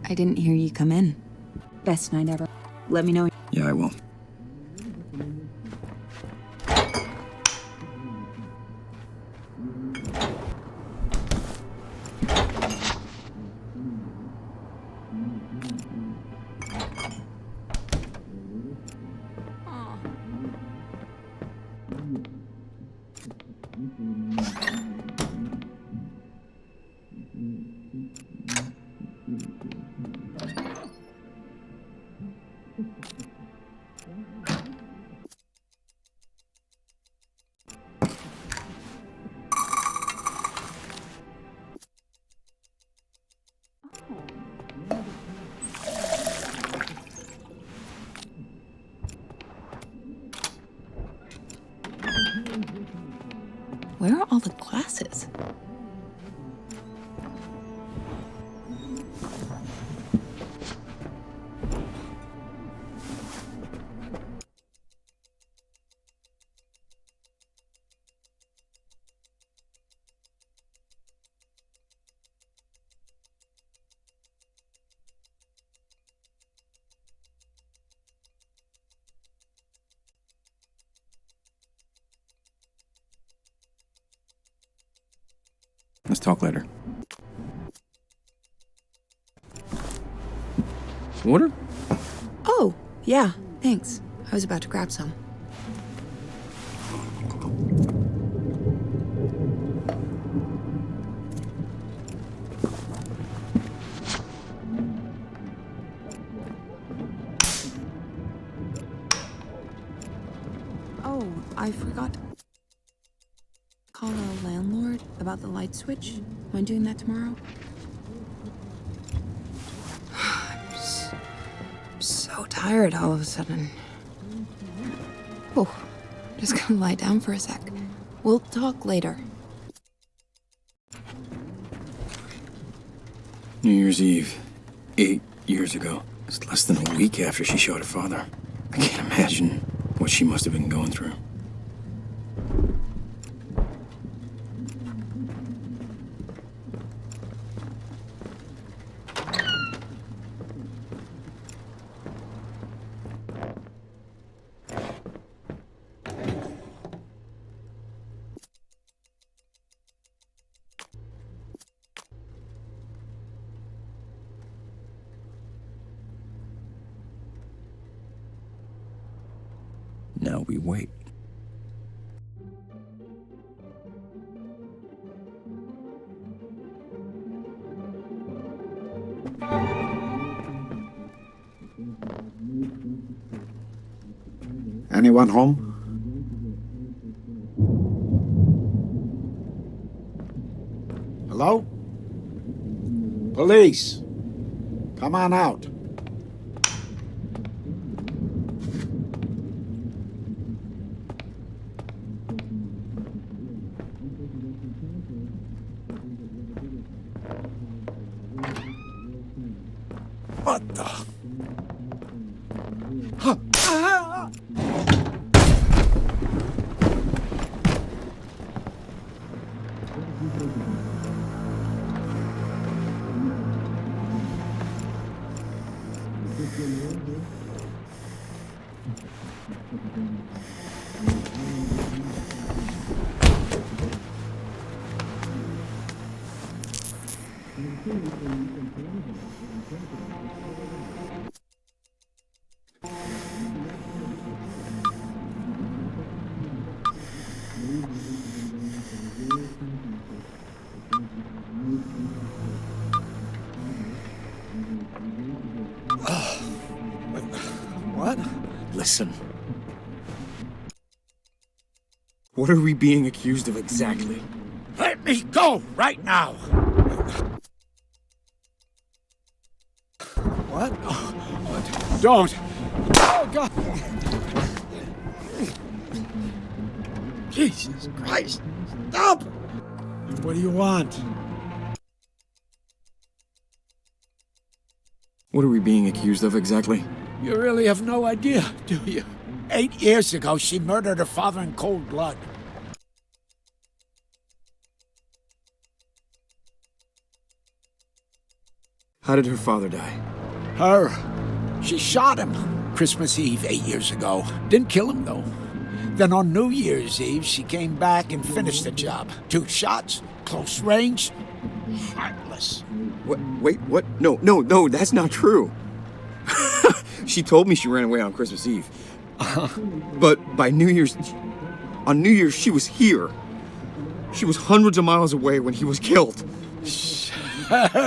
I didn't hear you come in. Best night ever. Let me know. Yeah, I will. Where are all the glasses? Let's talk later. Water? Oh, yeah, thanks. I was about to grab some. Oh, I forgot to call the landlord about the light switch. Am I doing that tomorrow? I'm so tired all of a sudden. Oh, just gonna lie down for a sec. We'll talk later. New Year's Eve, 8 years ago. It's less than a week after she shot her father. I can't imagine what she must have been going through. Now we wait. Anyone home? Hello? Police! Come on out. What the? Huh. Ah! What? Listen. What are we being accused of exactly? Let me go right now! What? Oh, don't! Oh, God! Jesus Christ! Stop! What do you want? What are we being accused of exactly? You really have no idea, do you? 8 years ago, she murdered her father in cold blood. How did her father die? She shot him Christmas Eve 8 years ago. Didn't kill him, though. Then on New Year's Eve, she came back and finished the job. 2 shots, close range, heartless. Wait, what? No, that's not true. She told me she ran away on Christmas Eve. But on New Year's, she was here. She was hundreds of miles away when he was killed.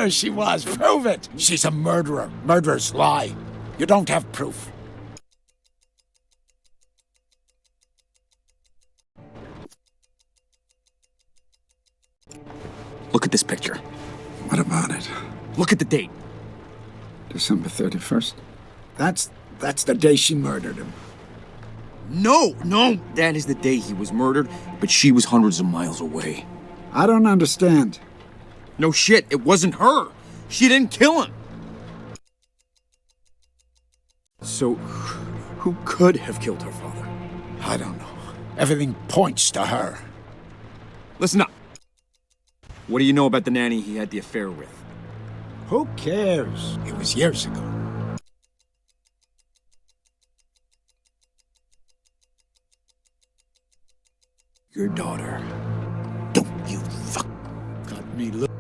She was. Prove it. She's a murderer. Murderers lie. You don't have proof. Look at this picture. What about it? Look at the date. December 31st. That's the day she murdered him. No, that is the day he was murdered, but she was hundreds of miles away. I don't understand. No shit, it wasn't her. She didn't kill him. So, who could have killed her father? I don't know. Everything points to her. Listen up. What do you know about the nanny he had the affair with? Who cares? It was years ago. Your daughter. Don't you fuck got me look.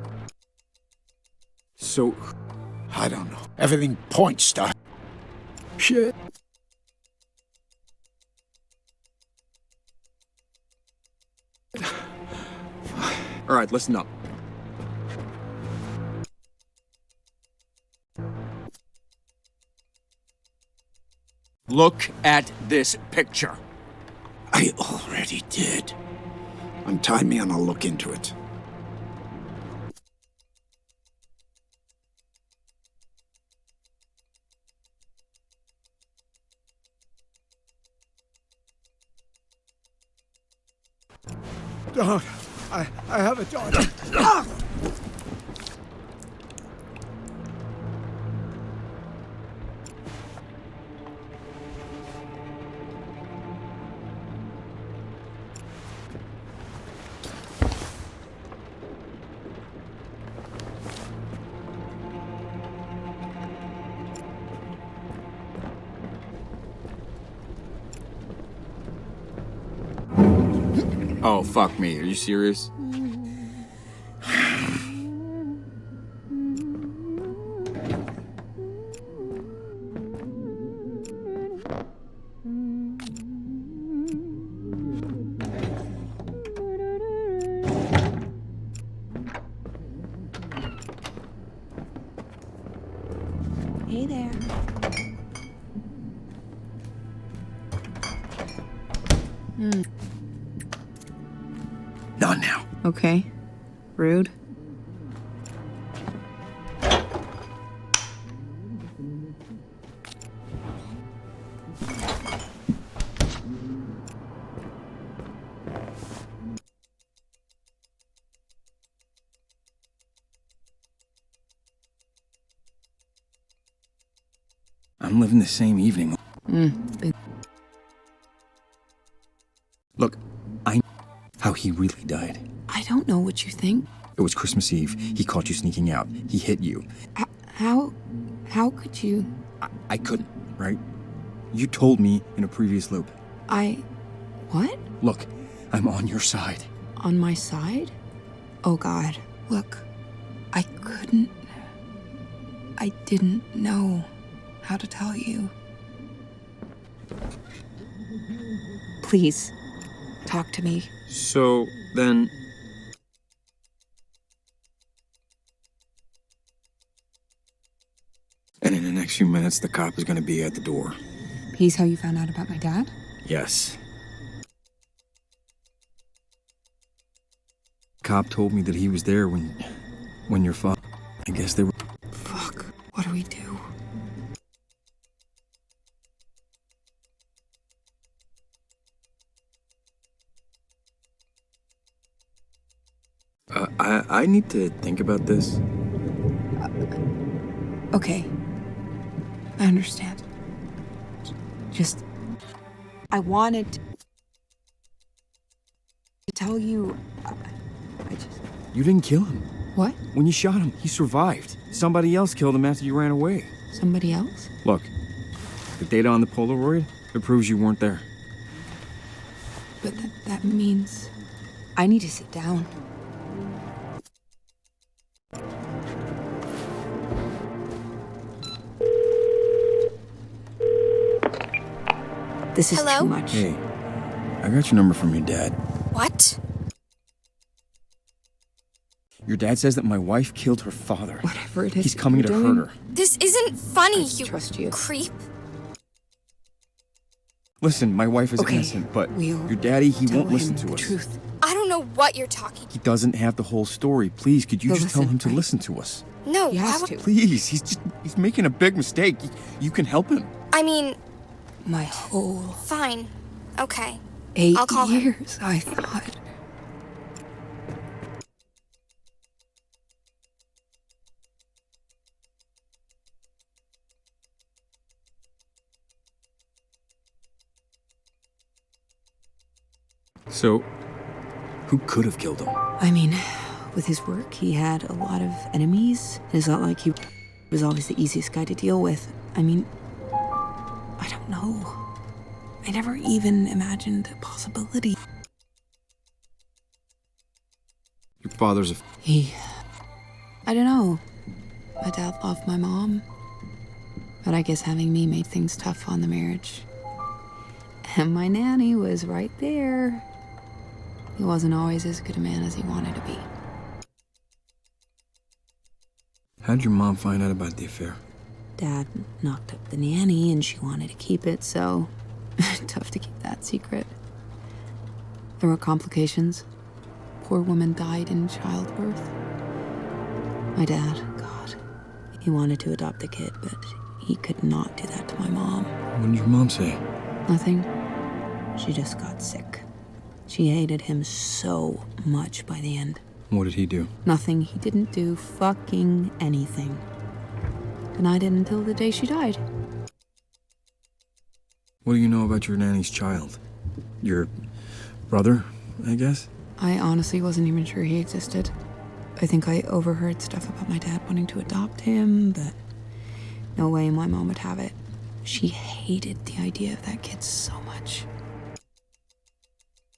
So, I don't know. Everything points to her. Shit. all right, listen up. Look at this picture. I already did. Untie me and I'll look into it. Don't. I have a daughter. Oh, fuck me. Are you serious? Hey there. Not now. Okay. Rude. I'm living the same evening. Look, I know how he really died. I don't know what you think. It was Christmas Eve. He caught you sneaking out. He hit you. How could you? I couldn't, right? You told me in a previous loop. What? Look, I'm on your side. On my side? Oh God. Look, I didn't know how to tell you. Please, talk to me. So, then... And in the next few minutes, the cop is gonna be at the door. He's how you found out about my dad? Yes. Cop told me that he was there when your father... I guess they were... Fuck, what do we do? I need to think about this. Okay. I understand. Just... I wanted to tell you... I just... You didn't kill him. What? When you shot him, he survived. Somebody else killed him after you ran away. Somebody else? Look, the data on the Polaroid, it proves you weren't there. But that means I need to sit down. This is Hello? too much. Hey, I got your number from your dad. What? Your dad says that my wife killed her father. Whatever it is He's coming you're to doing, hurt her. This isn't funny, I trust you. creep. Listen, my wife is Okay, innocent, but we'll your daddy, he Tell won't listen him to the us. truth. I don't know what you're talking. He doesn't have the whole story. Please, could you He'll just tell listen, him to right? listen to us? No, He why has would... to. Please, he's making a big mistake. You can help him. I mean, My whole fine. Okay. 8 I'll call him. years, I thought. So, who could have killed him? I mean, with his work, he had a lot of enemies. It's not like he was always the easiest guy to deal with. I mean, I don't know. I never even imagined a possibility. Your father's a... I don't know. My dad loved my mom. But I guess having me made things tough on the marriage. And my nanny was right there. He wasn't always as good a man as he wanted to be. How'd your mom find out about the affair? Dad knocked up the nanny and she wanted to keep it, so tough to keep that secret. There were complications. Poor woman died in childbirth. My dad, God, he wanted to adopt the kid, but he could not do that to my mom. What did your mom say? Nothing. She just got sick. She hated him so much by the end. What did he do? Nothing. He didn't do fucking anything. Denied it until the day she died. What do you know about your nanny's child? Your brother, I guess? I honestly wasn't even sure he existed. I think I overheard stuff about my dad wanting to adopt him, but no way my mom would have it. She hated the idea of that kid so much.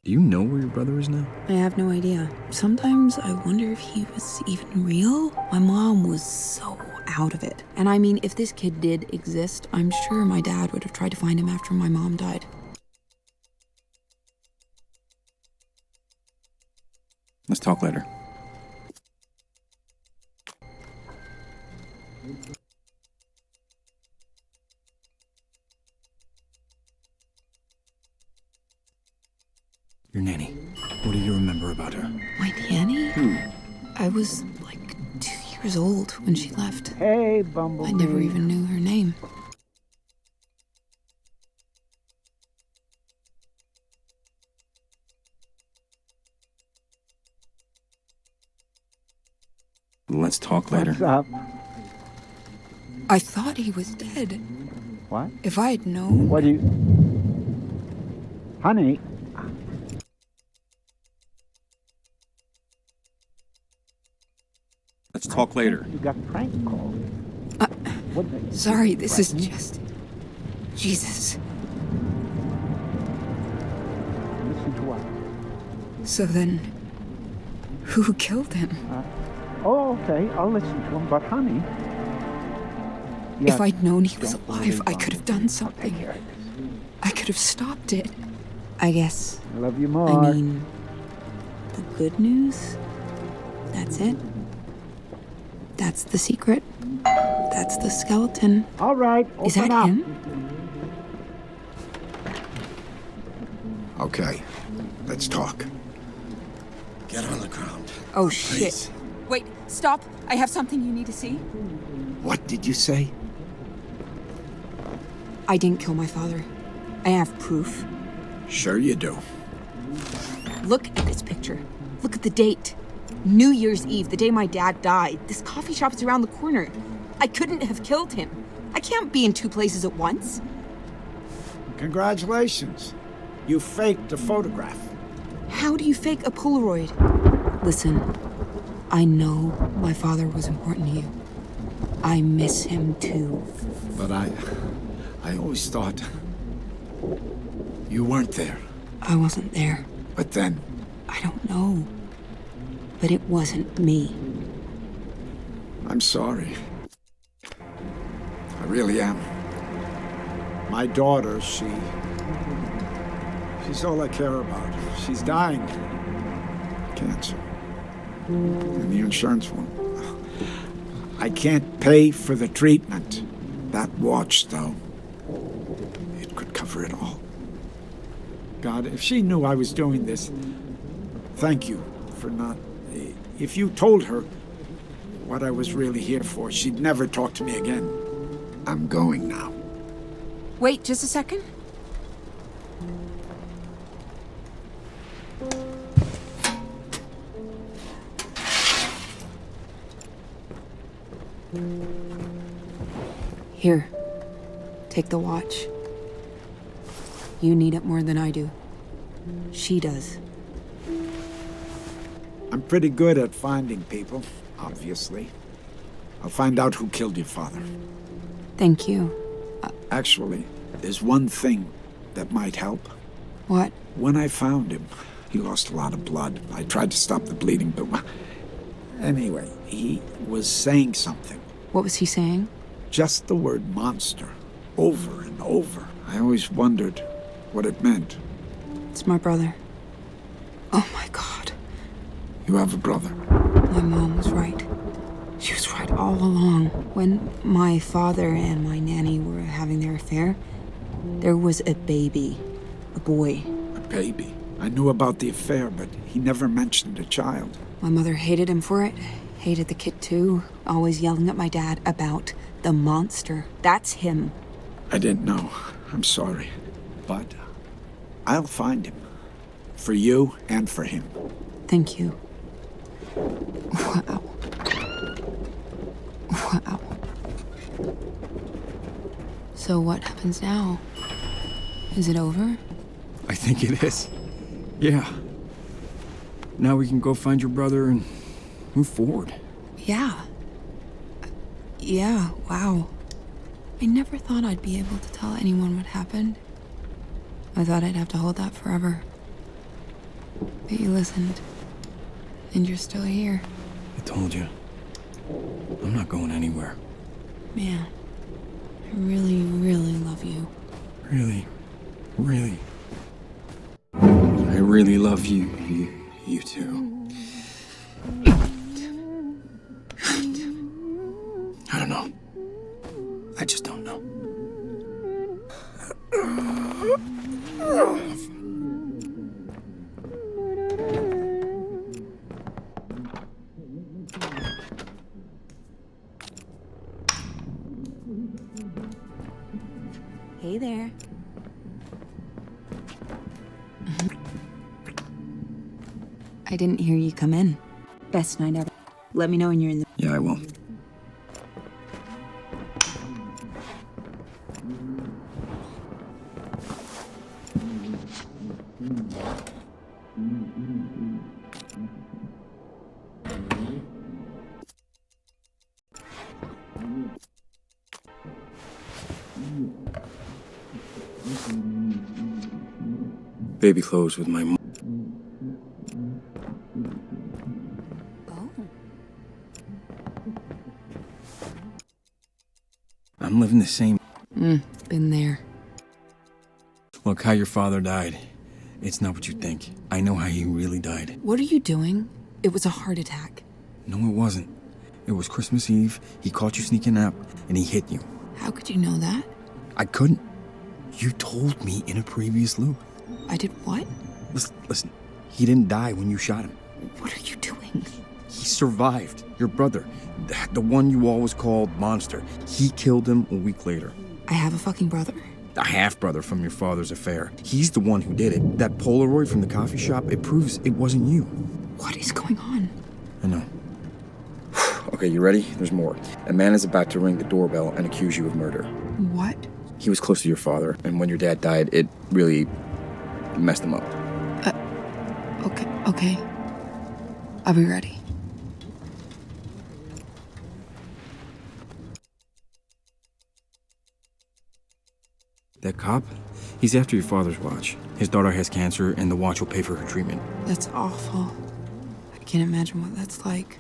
Do you know where your brother is now? I have no idea. Sometimes I wonder if he was even real. My mom was so out of it. And I mean, if this kid did exist, I'm sure my dad would have tried to find him after my mom died. Let's talk later. Your nanny. What do you remember about her? My nanny? I was like 2 years old when she left. Hey, Bumblebee. I never even knew her name. Let's talk later. What's up? I thought he was dead. What? If I had known. What do you... Honey, Let's talk later. you got prank called. What the... Sorry, this is just. Jesus. Listen to what? So then. Who killed him? Oh, okay, I'll listen to him, but honey... If I'd known he was don't alive, worry, I could have done I'll take something. care of this. I could have stopped it. I guess. I love you more. I mean, the good news? That's it. That's the secret. That's the skeleton. All right, open Is that up. him? Okay, let's talk. Get on the ground. Oh, Please. shit. Wait, stop. I have something you need to see. What did you say? I didn't kill my father. I have proof. Sure you do. Look at this picture. Look at the date. New Year's Eve, the day my dad died. This coffee shop is around the corner. I couldn't have killed him. I can't be in two places at once. Congratulations. You faked a photograph. How do you fake a Polaroid? Listen, I know my father was important to you. I miss him too. But I always thought you weren't there. I wasn't there. But then, I don't know. But it wasn't me. I'm sorry. I really am. My daughter, she's all I care about. She's dying. Cancer. And the insurance won't. I can't pay for the treatment. That watch, though, it could cover it all. God, if she knew I was doing this, thank you for not... If you told her what I was really here for, she'd never talk to me again. I'm going now. Wait just a second. Here, take the watch. You need it more than I do. She does. I'm pretty good at finding people, obviously. I'll find out who killed your father. Thank you. Actually, there's one thing that might help. What? When I found him, he lost a lot of blood. I tried to stop the bleeding, but... Anyway, he was saying something. What was he saying? Just the word monster, over and over. I always wondered what it meant. It's my brother. Oh my God. You have a brother. My mom was right. She was right all along. When my father and my nanny were having their affair, there was a baby. A boy. A baby. I knew about the affair, but he never mentioned a child. My mother hated him for it. Hated the kid too. Always yelling at my dad about the monster. That's him. I didn't know. I'm sorry. But I'll find him. For you and for him. Thank you. Wow. Wow. So what happens now? Is it over? I think it is. Yeah. Now we can go find your brother and move forward. Yeah. Yeah, wow. I never thought I'd be able to tell anyone what happened. I thought I'd have to hold that forever. But you listened. And you're still here. I told you. I'm not going anywhere. Man, I really, really love you. Really, really. I really love you. You too. I don't know. I just don't know. Hey there. I didn't hear you come in. Best night ever. Let me know when you're in the... Yeah, I will. Baby clothes with my mom. Oh. I'm living the same. Been there. Look, how your father died. It's not what you think. I know how he really died. What are you doing? It was a heart attack. No, it wasn't. It was Christmas Eve. He caught you sneaking out, and he hit you. How could you know that? I couldn't. You told me in a previous loop. I did what? Listen, he didn't die when you shot him. What are you doing? He survived. Your brother, the one you always called Monster, he killed him a week later. I have a fucking brother. A half-brother from your father's affair. He's the one who did it. That Polaroid from the coffee shop, it proves it wasn't you. What is going on? I know. Okay, you ready? There's more. A man is about to ring the doorbell and accuse you of murder. What? He was close to your father, and when your dad died, it really messed him up. Okay. I'll be ready. That cop? He's after your father's watch. His daughter has cancer, and the watch will pay for her treatment. That's awful. I can't imagine what that's like.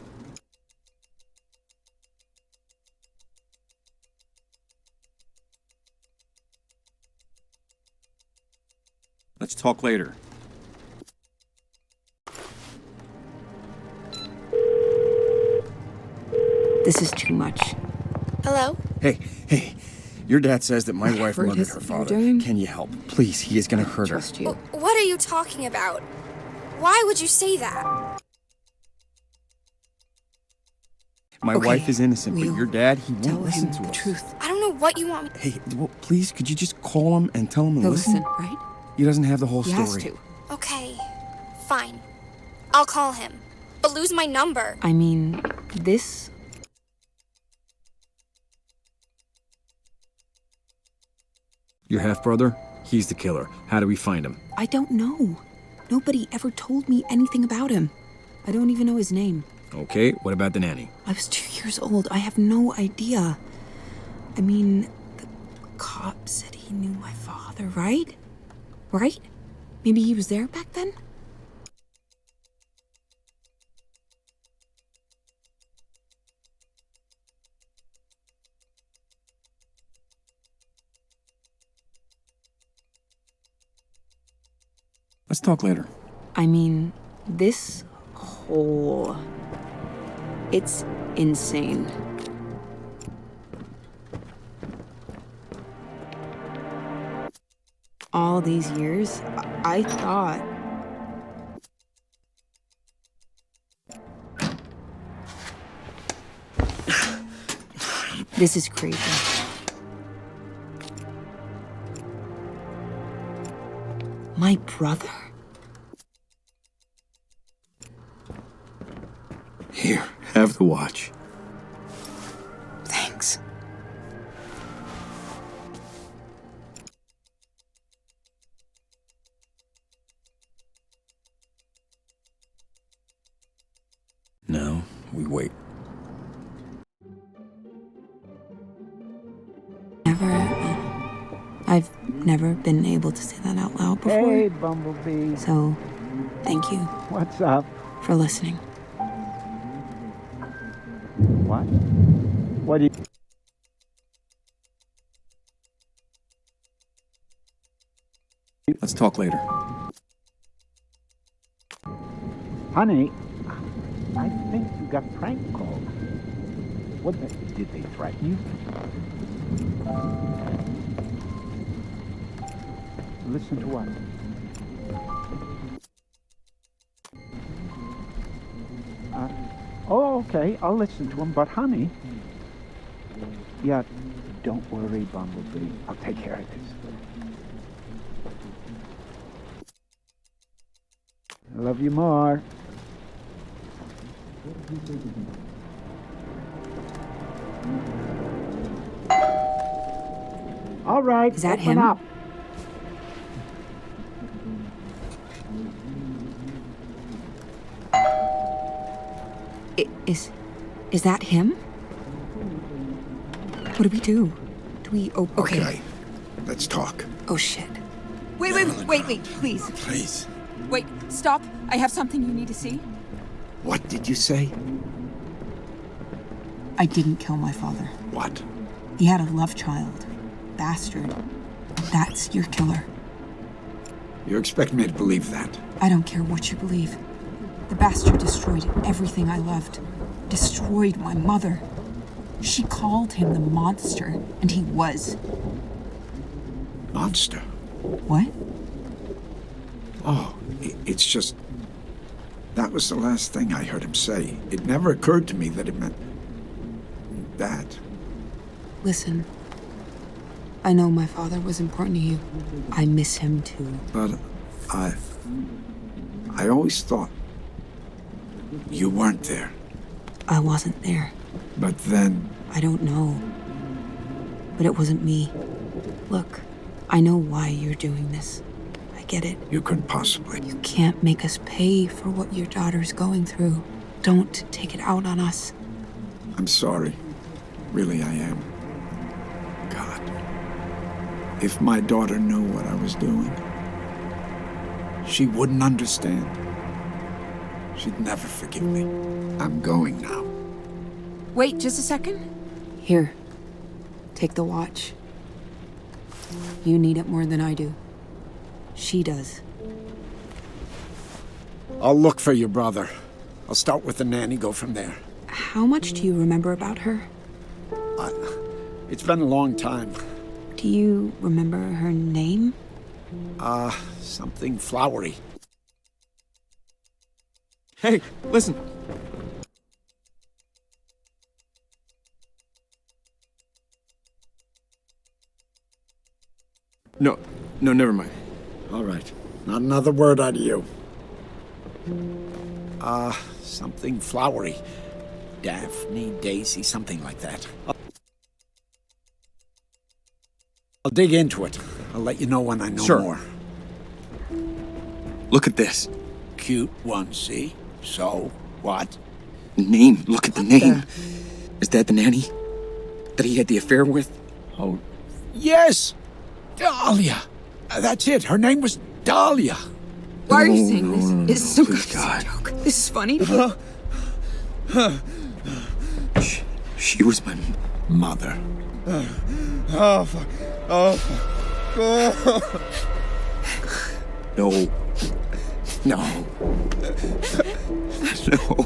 Let's talk later. This is too much. Hello? Hey. Your dad says that my wife Whatever it murdered is her that you're father. doing. Can you help? Please, he is gonna hurt her. Trust you. What are you talking about? Why would you say that? My Okay, wife is innocent, but we'll your dad, he Tell won't listen him to the us. truth. I don't know what you want me. Hey, well, please, could you just call him and tell him to He'll listen? listen, right? He doesn't have the whole He story. has to. Okay, fine. I'll call him. But lose my number. I mean, this... Your half-brother? He's the killer. How do we find him? I don't know. Nobody ever told me anything about him. I don't even know his name. Okay, what about the nanny? I was 2 years old. I have no idea. I mean, the cop said he knew my father, right? Right? Maybe he was there back then? Let's talk later. I mean, this whole... It's insane. All these years, I thought... This is crazy. My brother? Here, have the watch. Thanks. Now, we wait. I've never been able to say that out loud before. Hey, Bumblebee. So, thank you What's up? for listening. What? What do you... Let's talk later. Honey, I think you got prank called. Did they threaten you? Listen to what? Oh, okay, I'll listen to him, but honey... Yeah, don't worry, Bumblebee. I'll take care of this. I love you more. All right, Is that open him? up. Is that him? What do we do? Do we... Oh, okay. Okay, let's talk. Oh, shit. Wait, please. Please. Wait, stop. I have something you need to see. What did you say? I didn't kill my father. What? He had a love child. Bastard. That's your killer. You expect me to believe that? I don't care what you believe. The bastard destroyed everything I loved. Destroyed my mother. She called him the monster, and he was. Monster? What? Oh, it's just... That was the last thing I heard him say. It never occurred to me that it meant... that. Listen. I know my father was important to you. I miss him too. But I always thought you weren't there. I wasn't there. But then, I don't know. But it wasn't me. Look, I know why you're doing this. I get it. you couldn't possibly. You can't make us pay for what your daughter's going through. Don't take it out on us. I'm sorry. Really, I am. God. If my daughter knew what I was doing, she wouldn't understand. She'd never forgive me. I'm going now. Wait just a second. Here, take the watch. You need it more than I do. She does. I'll look for your brother. I'll start with the nanny, go from there. How much do you remember about her? It's been a long time. Do you remember her name? Something flowery. Hey, listen. No, never mind. All right. Not another word out of you. Something flowery. Daphne, Daisy, something like that. I'll dig into it. I'll let you know when I know Sure. more. Look at this. Cute one, see? So, what? Name. Look at the name. Is that the nanny that he had the affair with? Oh, yes! Dahlia! That's it. Her name was Dahlia. Why are you saying this? no, It's so please, good. God. It's a joke. This is funny. She was my Mother. Oh, fuck. Oh, fuck. Oh. No. No. No.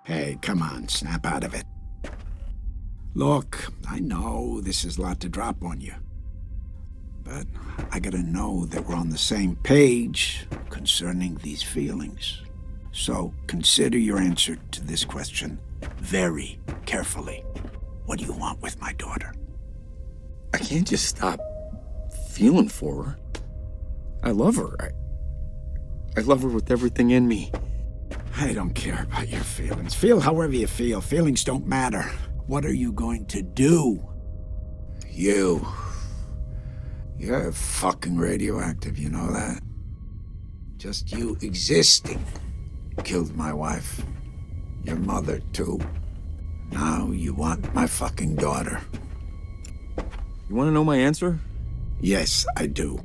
Hey, come on, snap out of it. Look, I know this is a lot to drop on you. But I gotta know that we're on the same page concerning these feelings. So consider your answer to this question very carefully. What do you want with my daughter? I can't just stop feeling for her. I love her. I love her with everything in me. I don't care about your feelings. Feel however you feel. Feelings don't matter. What are you going to do? You're fucking radioactive, you know that? Just you existing killed my wife. Your mother, too. Now you want my fucking daughter. You want to know my answer? Yes, I do.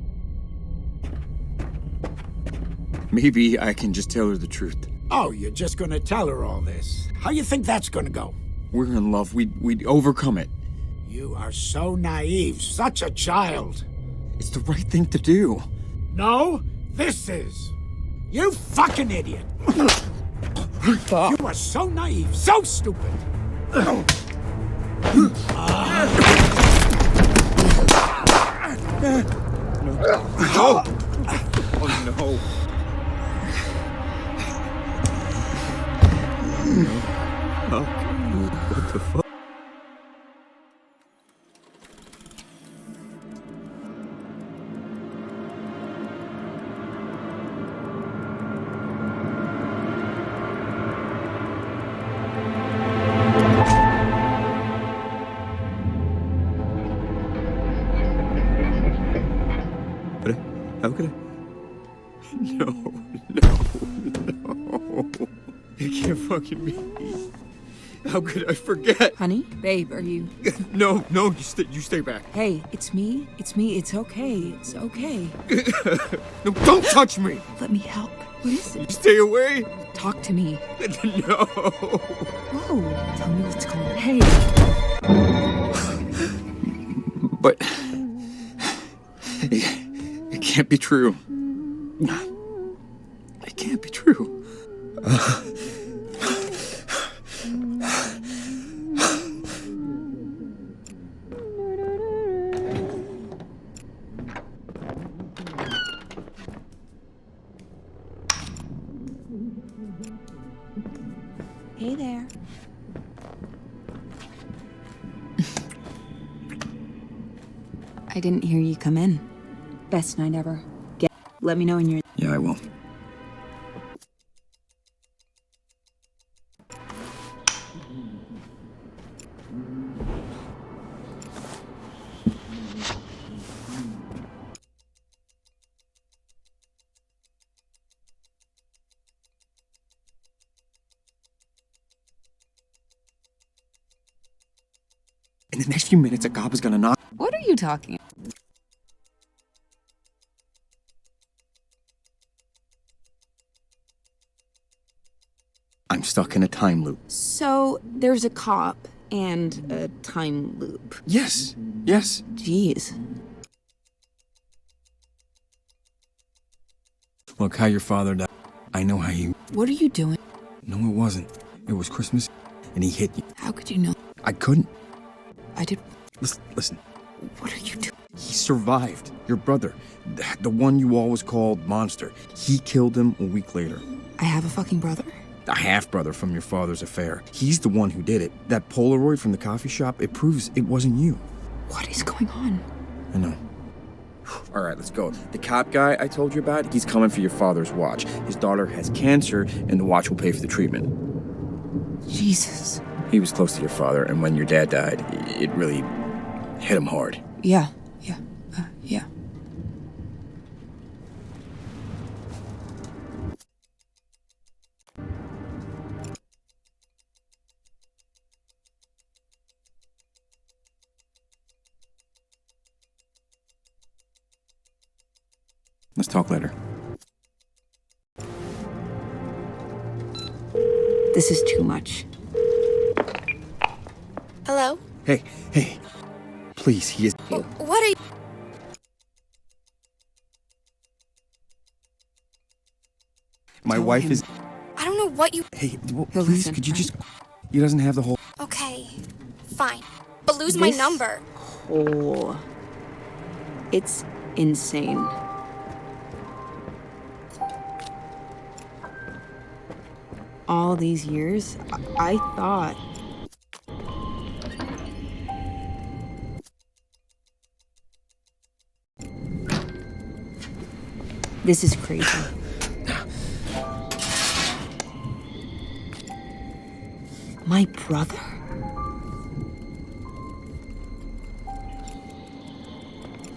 Maybe I can just tell her the truth. Oh, you're just gonna tell her all this? How you think that's gonna go? We're in love. We'd overcome it. You are so naive, such a child. It's the right thing to do. No, this is. You fucking idiot. You are so naive, so stupid. No. Oh, no. What the fuck? How could I? No. It can't fucking be. How could I forget? Honey, babe, are you... No, you stay back. Hey, it's me. It's okay. It's okay. No, don't touch me. Let me help. What is it? Stay away. Talk to me. No. Whoa. Tell me what's going on. Hey. But it can't be true. It can't be true. Hey there. I didn't hear you come in. Best night ever. Let me know when you're... Yeah, I will. In the next few minutes, a cop is gonna knock. What are you talking? I'm stuck in a time loop. So, there's a cop and a time loop. Yes, yes. Jeez. Look, how your father died. I know how you... What are you doing? No, it wasn't. It was Christmas, and he hit you. How could you know? I couldn't. I did... Listen. What are you doing? He survived. Your brother, the one you always called Monster. He killed him a week later. I have a fucking brother? A half-brother from your father's affair. He's the one who did it. That Polaroid from the coffee shop, it proves it wasn't you. What is going on? I know. All right, let's go. The cop guy I told you about, he's coming for your father's watch. His daughter has cancer, and the watch will pay for the treatment. Jesus. He was close to your father, and when your dad died, it really hit him hard. Yeah. Let's talk later. This is too much. Hello? Hey. Please, he is... What are you... My wife is... I don't know what you... Hey, well, He'll please, listen, could you right? just... He doesn't have the whole... Okay, fine. But lose my This- number. Oh. It's insane. All these years, I thought... This is crazy. My brother?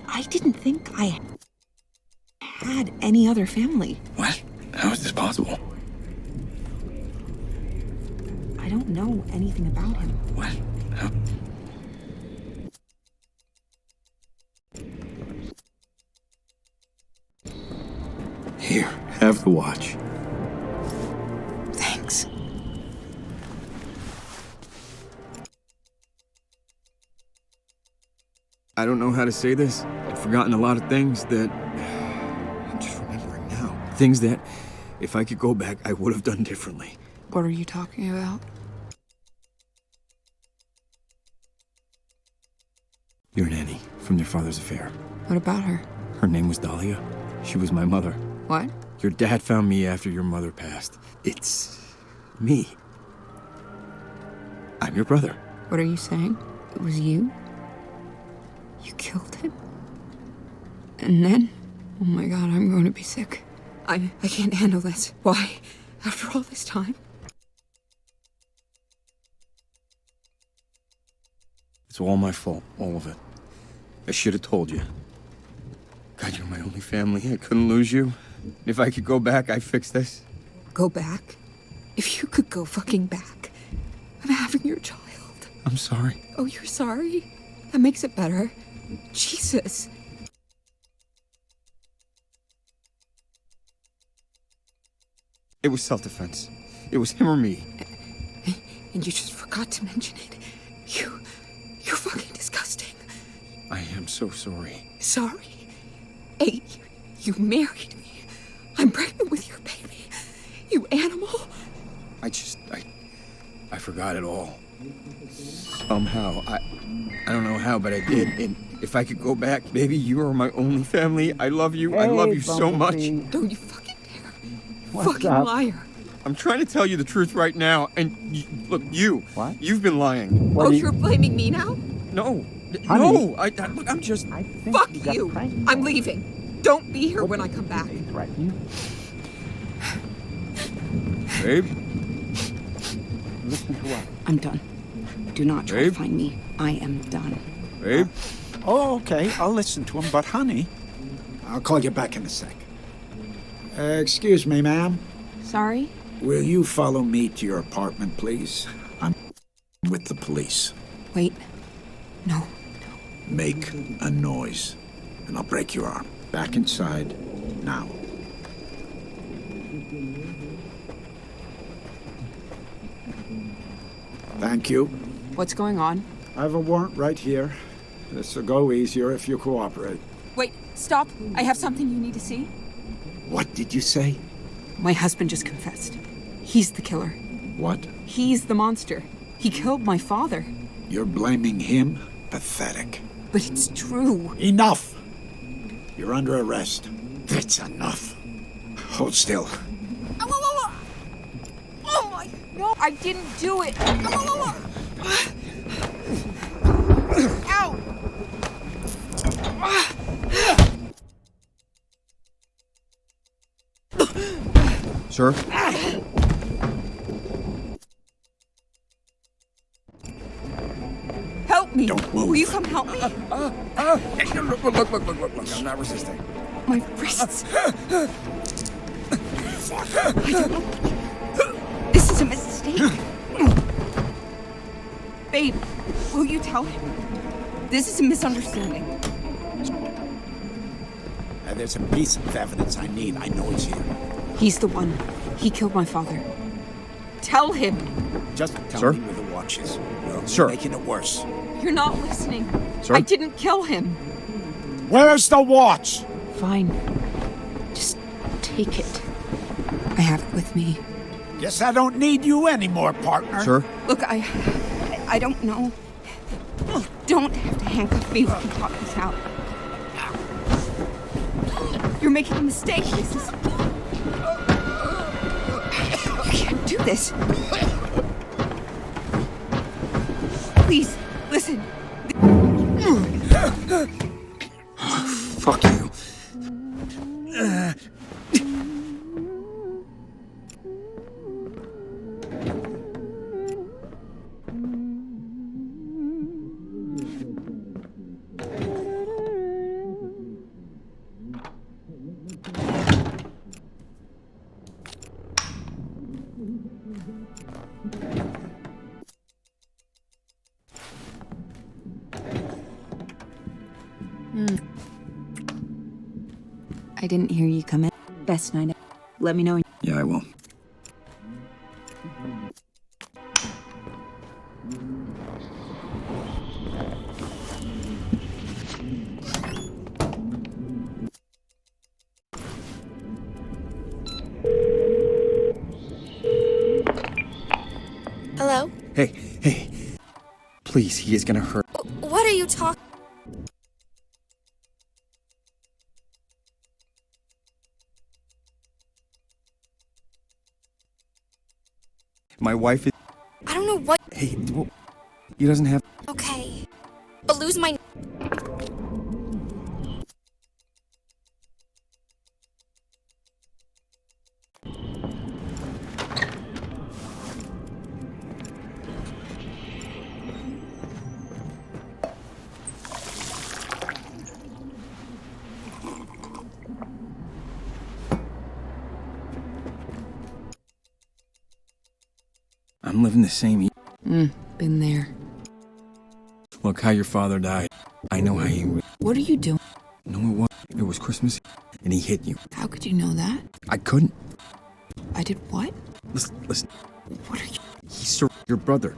I didn't think I had any other family. What? How is this possible? I don't know anything about him. What? How? Here, have the watch. Thanks. I don't know how to say this. I've forgotten a lot of things that... I'm just remembering now. Things that, if I could go back, I would have done differently. What are you talking about? Your nanny, from your father's affair. What about her? Her name was Dahlia. She was my mother. What? Your dad found me after your mother passed. It's... me. I'm your brother. What are you saying? It was you? You killed him? And then? Oh my god, I'm going to be sick. I can't handle this. Why? After all this time? It's all my fault, all of it. I should have told you. God, you're my only family. I couldn't lose you. If I could go back, I'd fix this. Go back? If you could go fucking back, I'm having your child. I'm sorry. Oh, you're sorry? That makes it better. Jesus. It was self-defense. It was him or me. And you just forgot to mention it. You're fucking disgusting. I am so sorry. Sorry? Hey, you married me. I'm pregnant with your baby. You animal. I forgot it all. Somehow, I don't know how, but I did. And if I could go back, baby, you are my only family. I love you. I love you so much. Don't you fucking dare. What's fucking up? liar. I'm trying to tell you the truth right now. And look, What? you've been lying. Oh, you're blaming me now? No, No, look, I'm just. Fuck you! I'm leaving. Don't be here when I come back. Babe? I'm done. Do not try to Babe? find me. I am done. Babe? Oh, okay, I'll listen to him, but honey, I'll call you back in a sec. Excuse me, ma'am. Sorry? Will you follow me to your apartment, please? I'm with the police. Wait. No. Make a noise, and I'll break your arm. Back inside, now. Thank you. What's going on? I have a warrant right here. This'll go easier if you cooperate. Wait, stop. I have something you need to see. What did you say? My husband just confessed. He's the killer. What? He's the monster. He killed my father. You're blaming him? Pathetic. But it's true. Enough! You're under arrest. That's enough. Hold still. Oh my... No, I didn't do it. Ow! Sir? Help me! Don't move. Will you come help me? Hey, look. I'm not resisting. My wrists. I don't know. This is a mistake. Babe, will you tell him? This is a misunderstanding. There's a piece of evidence I need. I know it's here. He's the one. He killed my father. Tell him. Just tell Sir? me where the watch is. You're Sir. making it worse. You're not listening. Sir? I didn't kill him. Where's the watch? Fine. Just take it. I have it with me. Guess I don't need you anymore, partner. Sir? Look, I don't know. Don't have to handcuff me. We can talk this out. You're making a mistake. This is... You can't do this. Please, listen. Fuck you. I didn't hear you come in. Best night. Let me know. Yeah, I will. Hello? Hey. Please, he is gonna hurt. What are you talking? My wife is. I don't know what. Hey, well, he doesn't have. Okay. But lose my. I'm living the same. Been there. Look how your father died. I know how you. What are you doing? No, it was. It was Christmas, and he hit you. How could you know that? I couldn't. I did what? Listen. What are you... He's your brother.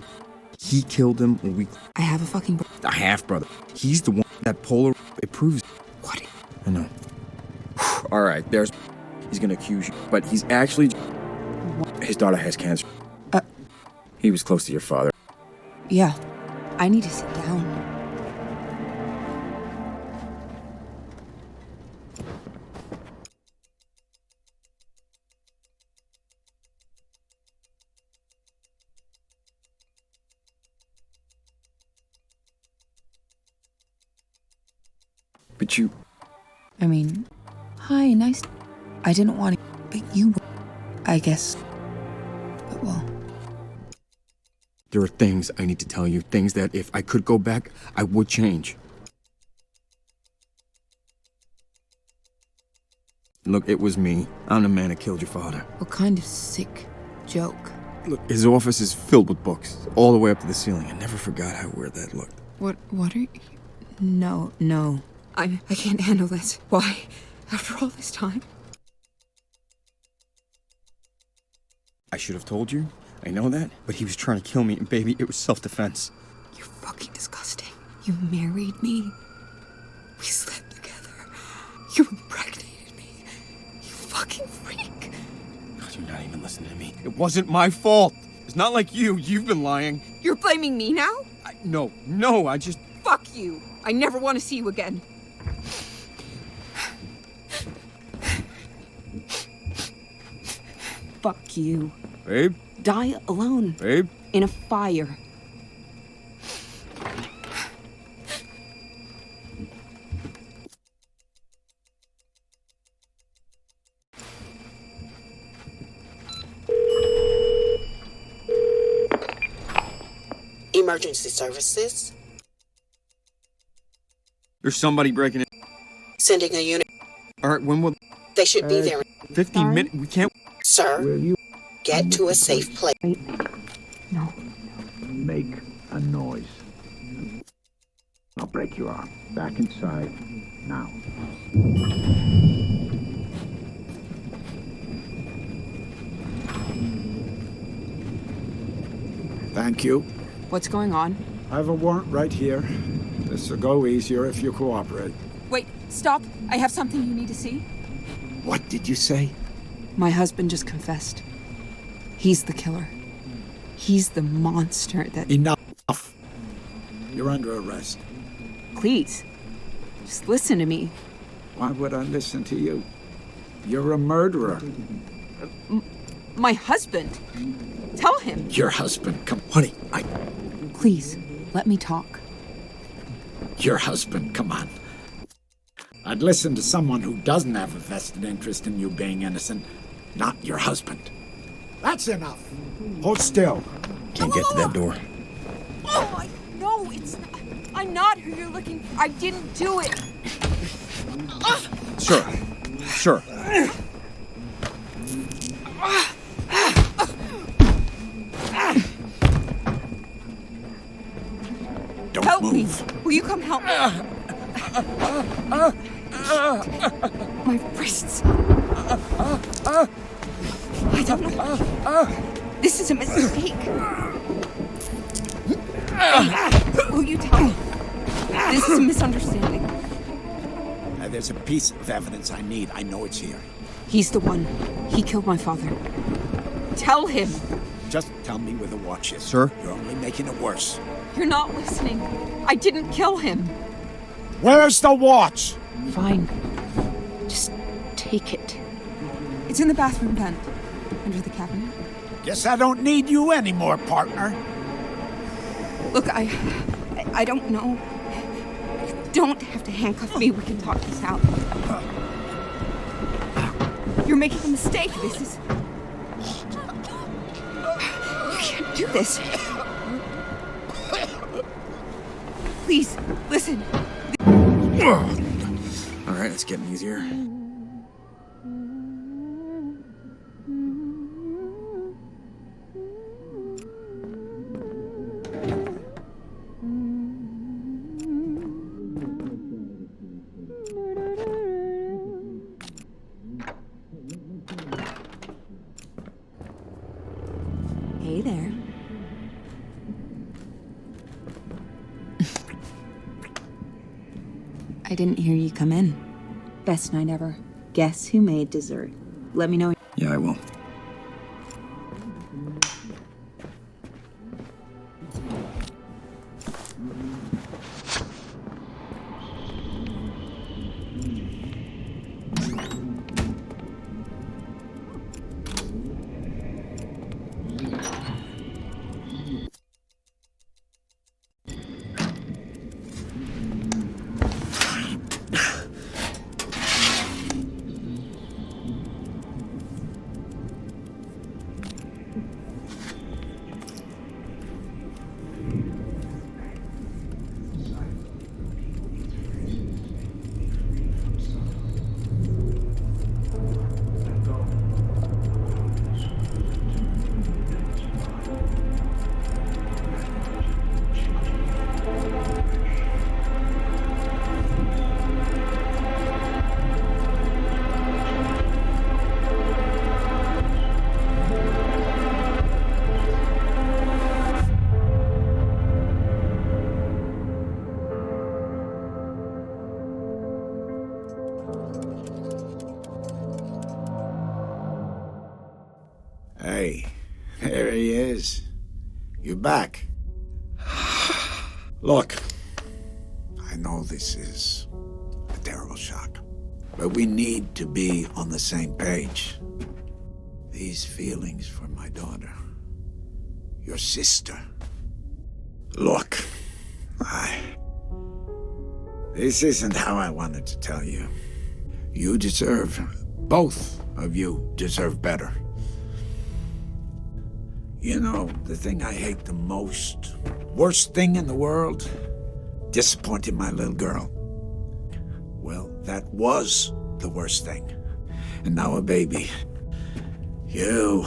He killed him when we. I have a fucking... A half brother. He's the one that polar. It proves. What? I know. All right, there's. He's gonna accuse you, but he's actually. His daughter has cancer. He was close to your father. Yeah. I need to sit down. that you... I mean, hi, nice. I didn't want to, but you were, I guess. But well, There are things I need to tell you, things that if I could go back, I would change. Look, it was me. I'm the man that killed your father. What kind of sick joke? Look, his office is filled with books, all the way up to the ceiling. I never forgot how weird that looked. What are you... No. I can't handle this. Why? After all this time? I should have told you. I know that. But he was trying to kill me, and baby, it was self-defense. You're fucking disgusting. You married me. We slept together. You impregnated me. You fucking freak. God, you're not even listening to me. It wasn't my fault. It's not like you. You've been lying. You're blaming me now? No, I just... Fuck you. I never want to see you again. fuck you. Babe? Die alone. Babe? In a fire. Emergency services. There's somebody breaking in. Sending a unit. All right, when will... They should be there. 15 minutes? We can't... Sir, get to a safe place. No. Make a noise. I'll break your arm. Back inside. Now. Thank you. What's going on? I have a warrant right here. This will go easier if you cooperate. Wait, stop. I have something you need to see. What did you say? My husband just confessed. He's the killer. He's the monster that... Enough. You're under arrest. Please, just listen to me. Why would I listen to you? You're a murderer. My husband. Tell him. Your husband, come... Honey, Please, let me talk. Your husband, come on. I'd listen to someone who doesn't have a vested interest in you being innocent, not your husband. That's enough. Hold still. can't get to that door. Oh, no, it's not. I'm not who you're looking for. I didn't do it. Sure. Don't Help move. me. Will you come help me? My wrists. I don't know. This is a mistake. Will you tell me? This is a misunderstanding. There's a piece of evidence I need. I know it's here. He's the one. He killed my father. Tell him. Just tell me where the watch is. Sir? You're only making it worse. You're not listening. I didn't kill him. Where's the watch? Fine. Just take it. It's in the bathroom vent. Under the cabinet. Guess I don't need you anymore, partner. Look, I don't know. You don't have to handcuff me. We can talk this out. You're making a mistake. This is... You can't do this. Please, listen. All right, it's getting easier. Hey there. I didn't hear you come in. Best night ever. Guess who made dessert? Let me know. Yeah, I will. Hey, there he is. You're back. Look, I know this is a terrible shock, but we need to be on the same page. These feelings for my daughter, your sister. Look, this isn't how I wanted to tell you. You deserve, both of you deserve better. You know, the thing I hate the most, worst thing in the world, disappointing my little girl. Well, that was the worst thing. And now a baby. You,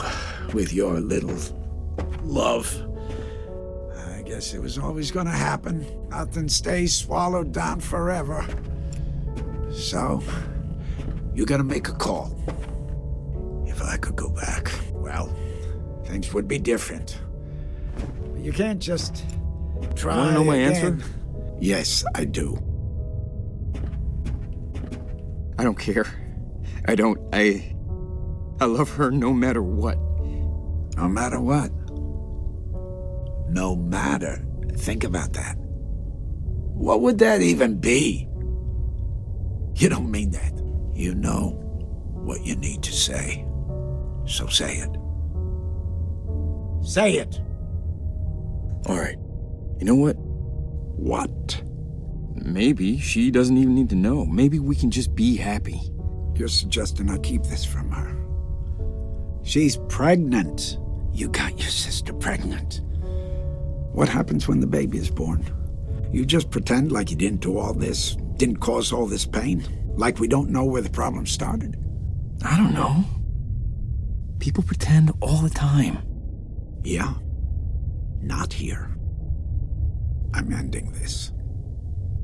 with your little love. I guess it was always gonna happen. Nothing stays swallowed down forever. So, you gotta make a call. If I could go back, well, things would be different. But you can't just try. Wanna know my again. answer? Yes, I do. I don't care. I love her no matter what. No matter what. No matter. Think about that. What would that even be? You don't mean that. You know what you need to say. So say it. Say it! All right. You know what? What? Maybe she doesn't even need to know. Maybe we can just be happy. You're suggesting I keep this from her. She's pregnant. You got your sister pregnant. What happens when the baby is born? You just pretend like you didn't do all this, didn't cause all this pain? Like we don't know where the problem started? I don't know. People pretend all the time. Yeah. Not here. I'm ending this.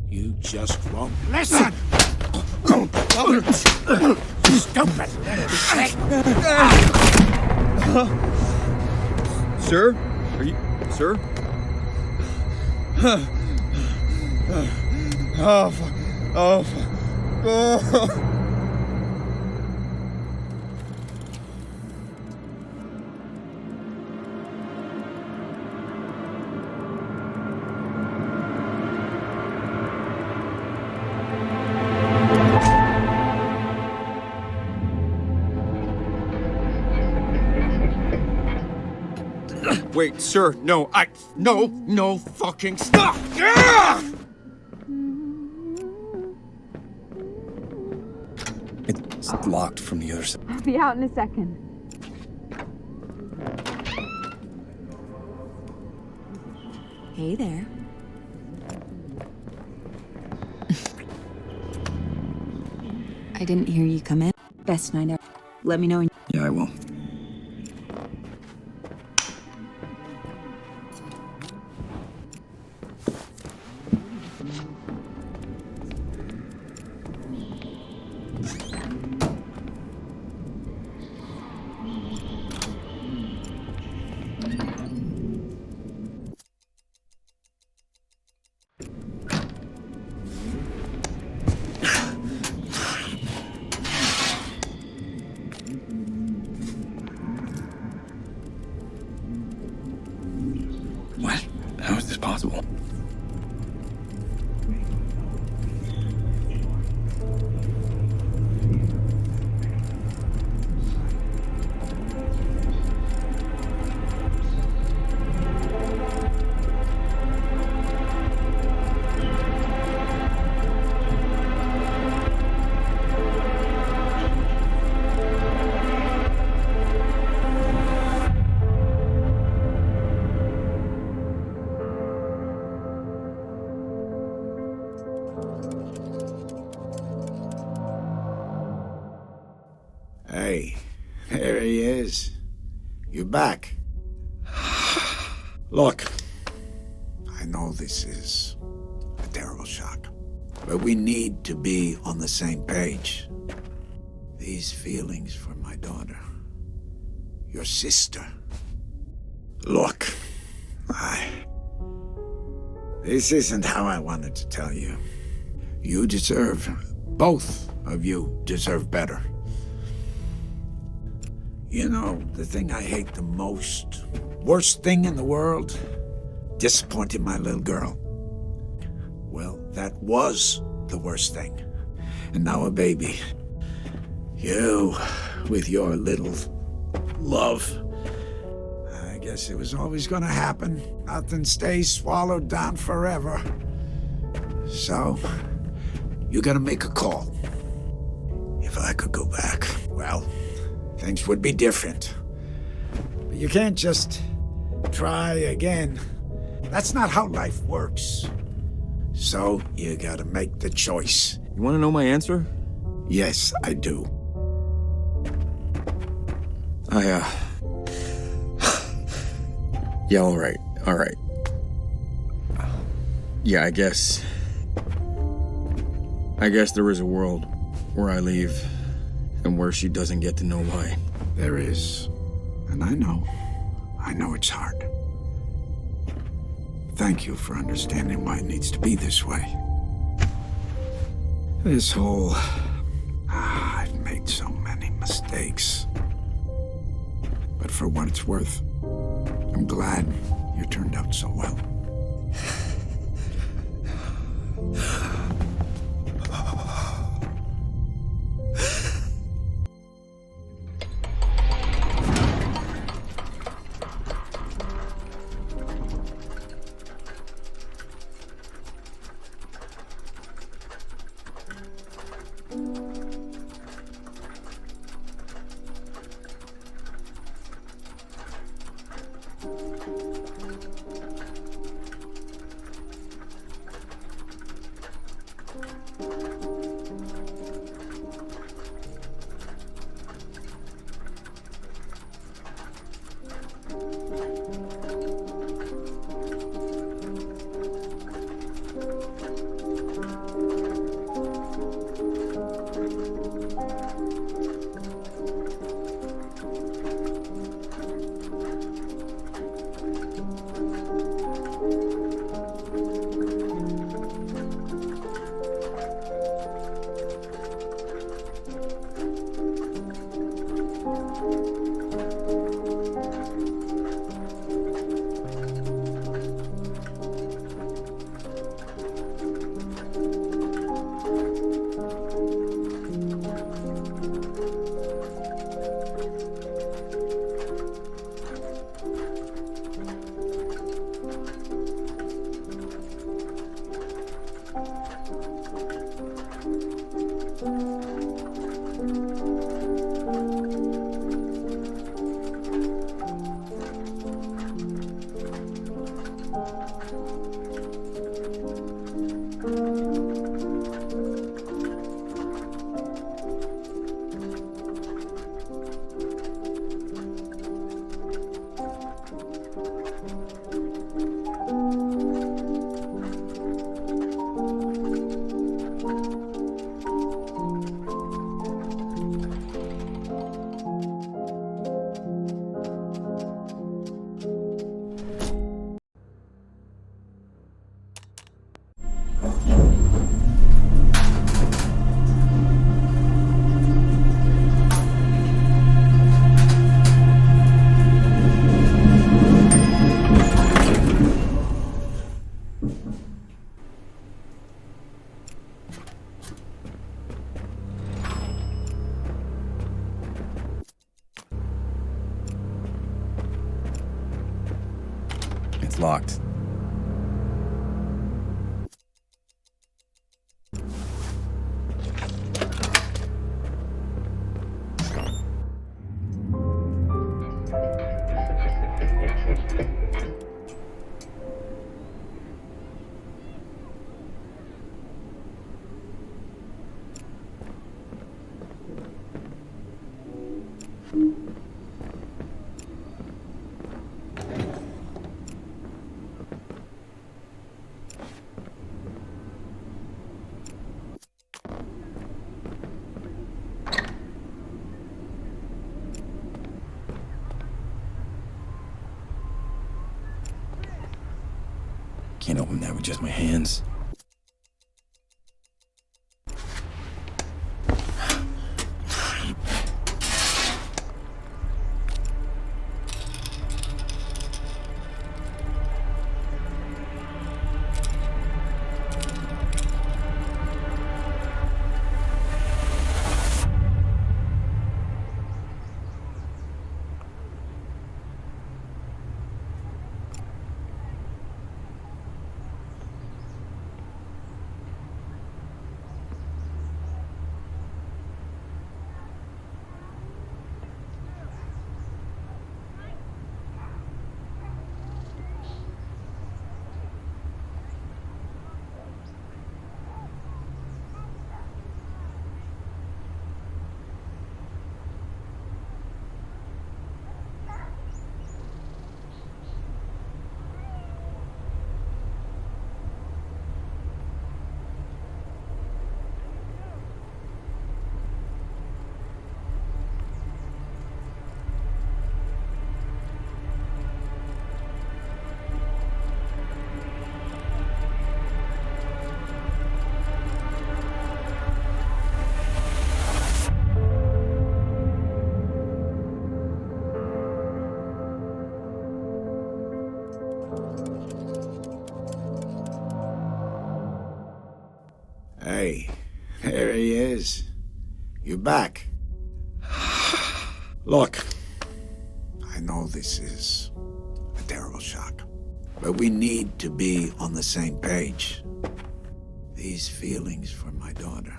You just won't listen! Stupid! Sir? Are you... Sir? Oh, fuck. Oh, fuck. Oh. Wait, sir, no, no fucking stop! It's locked from the other side. I'll be out in a second. Hey there. I didn't hear you come in. Best night ever. Let me know when. Yeah, I will. What? How is this possible? Hey, there he is. You're back. Look, I know this is a terrible shock, but we need to be on the same page. These feelings for my daughter, your sister. Look, this isn't how I wanted to tell you. You deserve, both of you deserve better. You know, the thing I hate the most, worst thing in the world? Disappointing my little girl. Well, that was the worst thing. And now a baby. You, with your little love. I guess it was always gonna happen. Nothing stays swallowed down forever. So, you gotta make a call. If I could go back, well, things would be different. But you can't just try again. That's not how life works. So, you gotta make the choice. You want to know my answer? Yes, I do. Yeah, all right. Yeah, I guess there is a world where I leave and where she doesn't get to know why. There is. And I know it's hard. Thank you for understanding why it needs to be this way. This whole... I've made so many mistakes. But for what it's worth, I'm glad you turned out so well. It's locked. Can't open that with just my hands. back. Look, I know this is a terrible shock, but we need to be on the same page. These feelings for my daughter,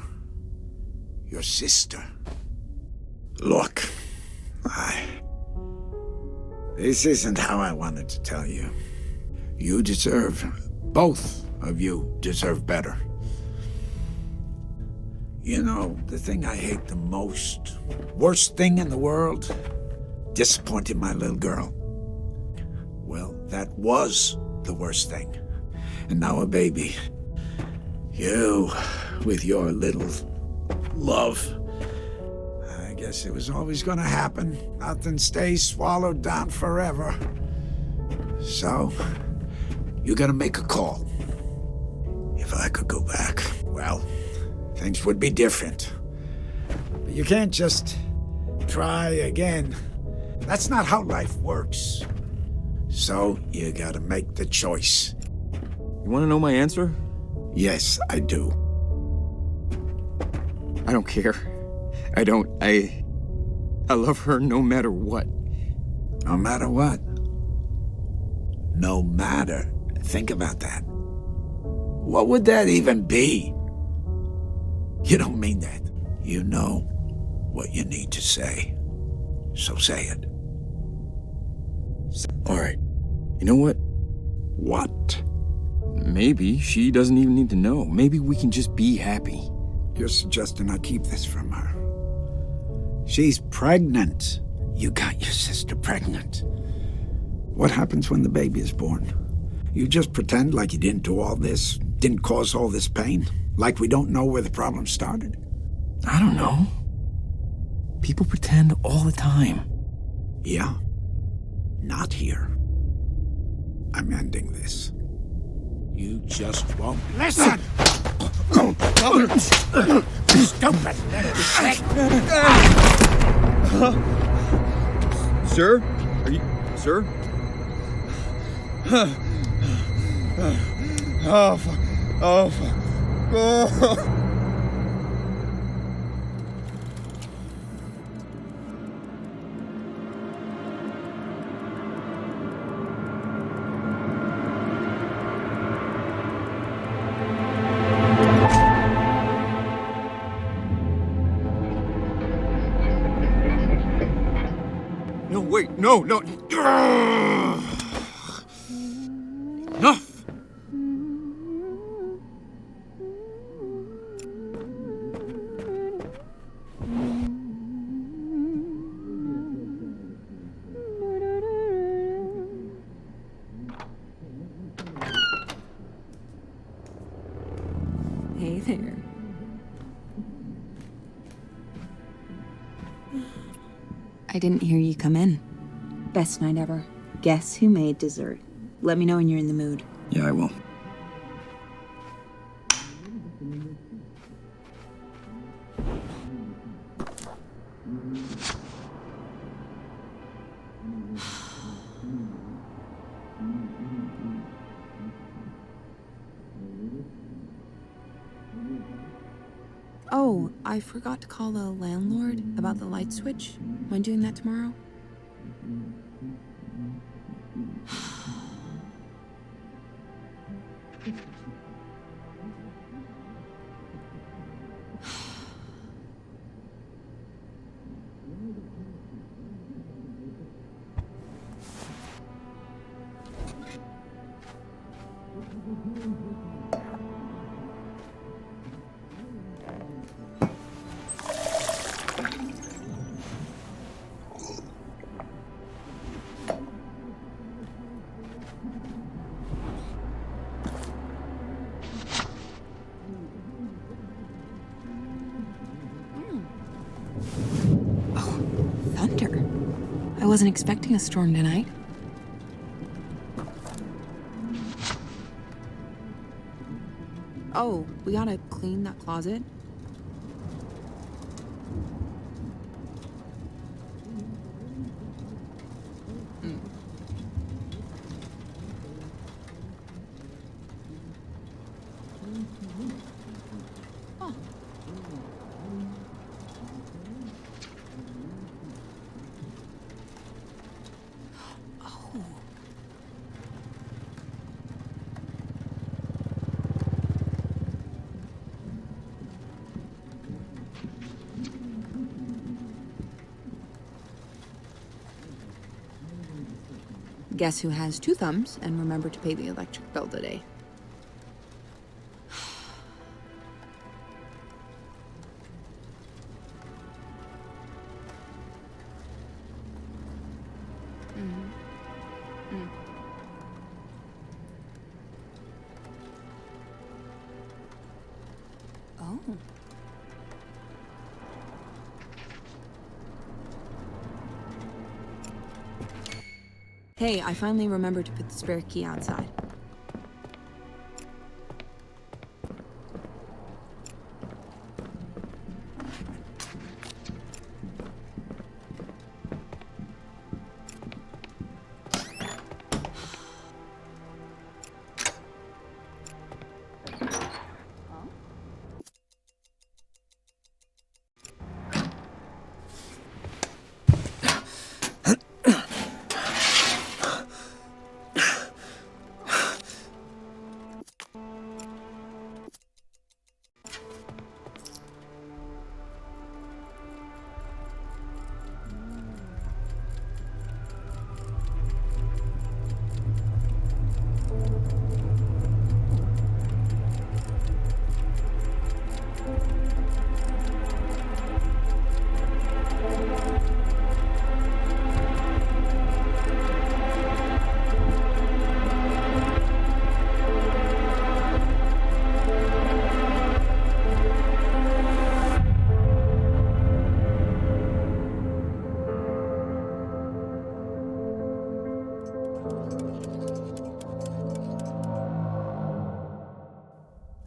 your sister. Look, this isn't how I wanted to tell you. You deserve, both of you deserve better. You know, the thing I hate the most, worst thing in the world, disappointing my little girl. Well, that was the worst thing. And now a baby. You, with your little love. I guess it was always gonna happen. Nothing stays swallowed down forever. So, you gotta make a call. If I could go back, well, things would be different. But you can't just try again. That's not how life works. So, you gotta make the choice. You want to know my answer? Yes, I do. I don't care. I love her no matter what. No matter what. No matter. Think about that. What would that even be? You don't mean that. You know what you need to say. So say it. All right. You know what? What? Maybe she doesn't even need to know. Maybe we can just be happy. You're suggesting I keep this from her. She's pregnant. You got your sister pregnant. What happens when the baby is born? You just pretend like you didn't do all this, didn't cause all this pain? Like we don't know where the problem started? I don't know. People pretend all the time. Yeah. Not here. I'm ending this. You just won't listen! Stupid little shit! Sir? Are you... Sir? Oh, fuck. Oh, fuck. Oh. No, wait, no. Enough! Hey there. I didn't hear you come in. Best night ever. Guess who made dessert? Let me know when you're in the mood. Yeah, I will. Oh, I forgot to call the landlord about the light switch. Mind doing that tomorrow? Thunder. I wasn't expecting a storm tonight. Oh, we gotta clean that closet. Guess who has 2 thumbs and remembered to pay the electric bill today? Oh. Hey, I finally remembered to put the spare key outside.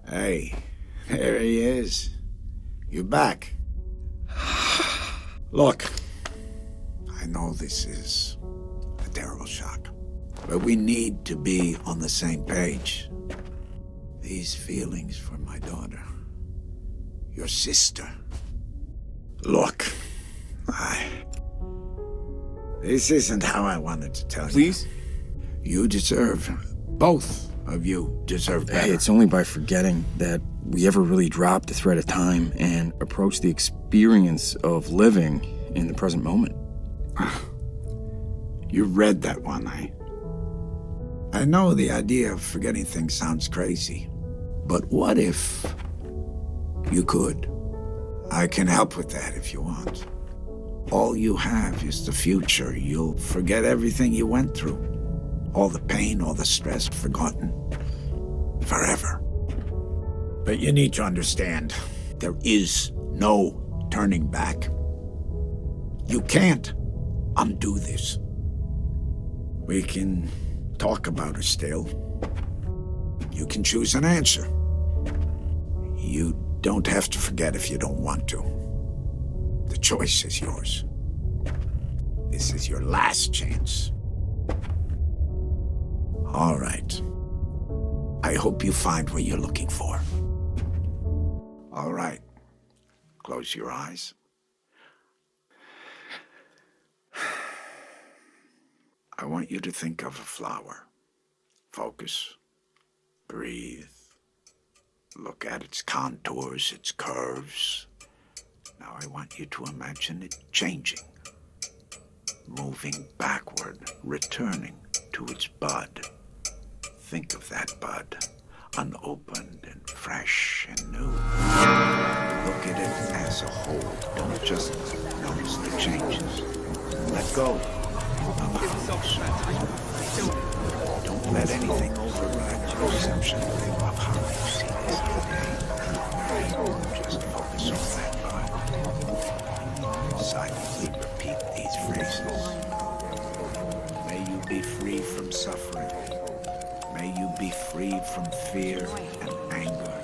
Hey, there he is. You're back. Look, I know this is a terrible shock, but we need to be on the same page. These feelings for my daughter, your sister. Look, this isn't how I wanted to tell you. Please? You deserve, both of you deserve better. Hey, it's only by forgetting that we ever really dropped the thread of time and approached the experience of living in the present moment. You read that one, I know the idea of forgetting things sounds crazy, but what if you could? I can help with that if you want. All you have is the future. You'll forget everything you went through. All the pain, all the stress, forgotten. Forever. But you need to understand, there is no turning back. You can't undo this. We can talk about it still. You can choose an answer. You don't have to forget if you don't want to. The choice is yours. This is your last chance. All right. I hope you find what you're looking for. All right. Close your eyes. I want you to think of a flower. Focus. Breathe. Look at its contours, its curves. Now I want you to imagine it changing. Moving backward, returning to its bud. Think of that bud, unopened and fresh and new. Look at it as a whole. Don't just notice the changes. Let go. Don't let anything override your perception of how you see this today. Just focus on that bud. Silently repeat these phrases. May you be free from suffering. May you be free from fear and anger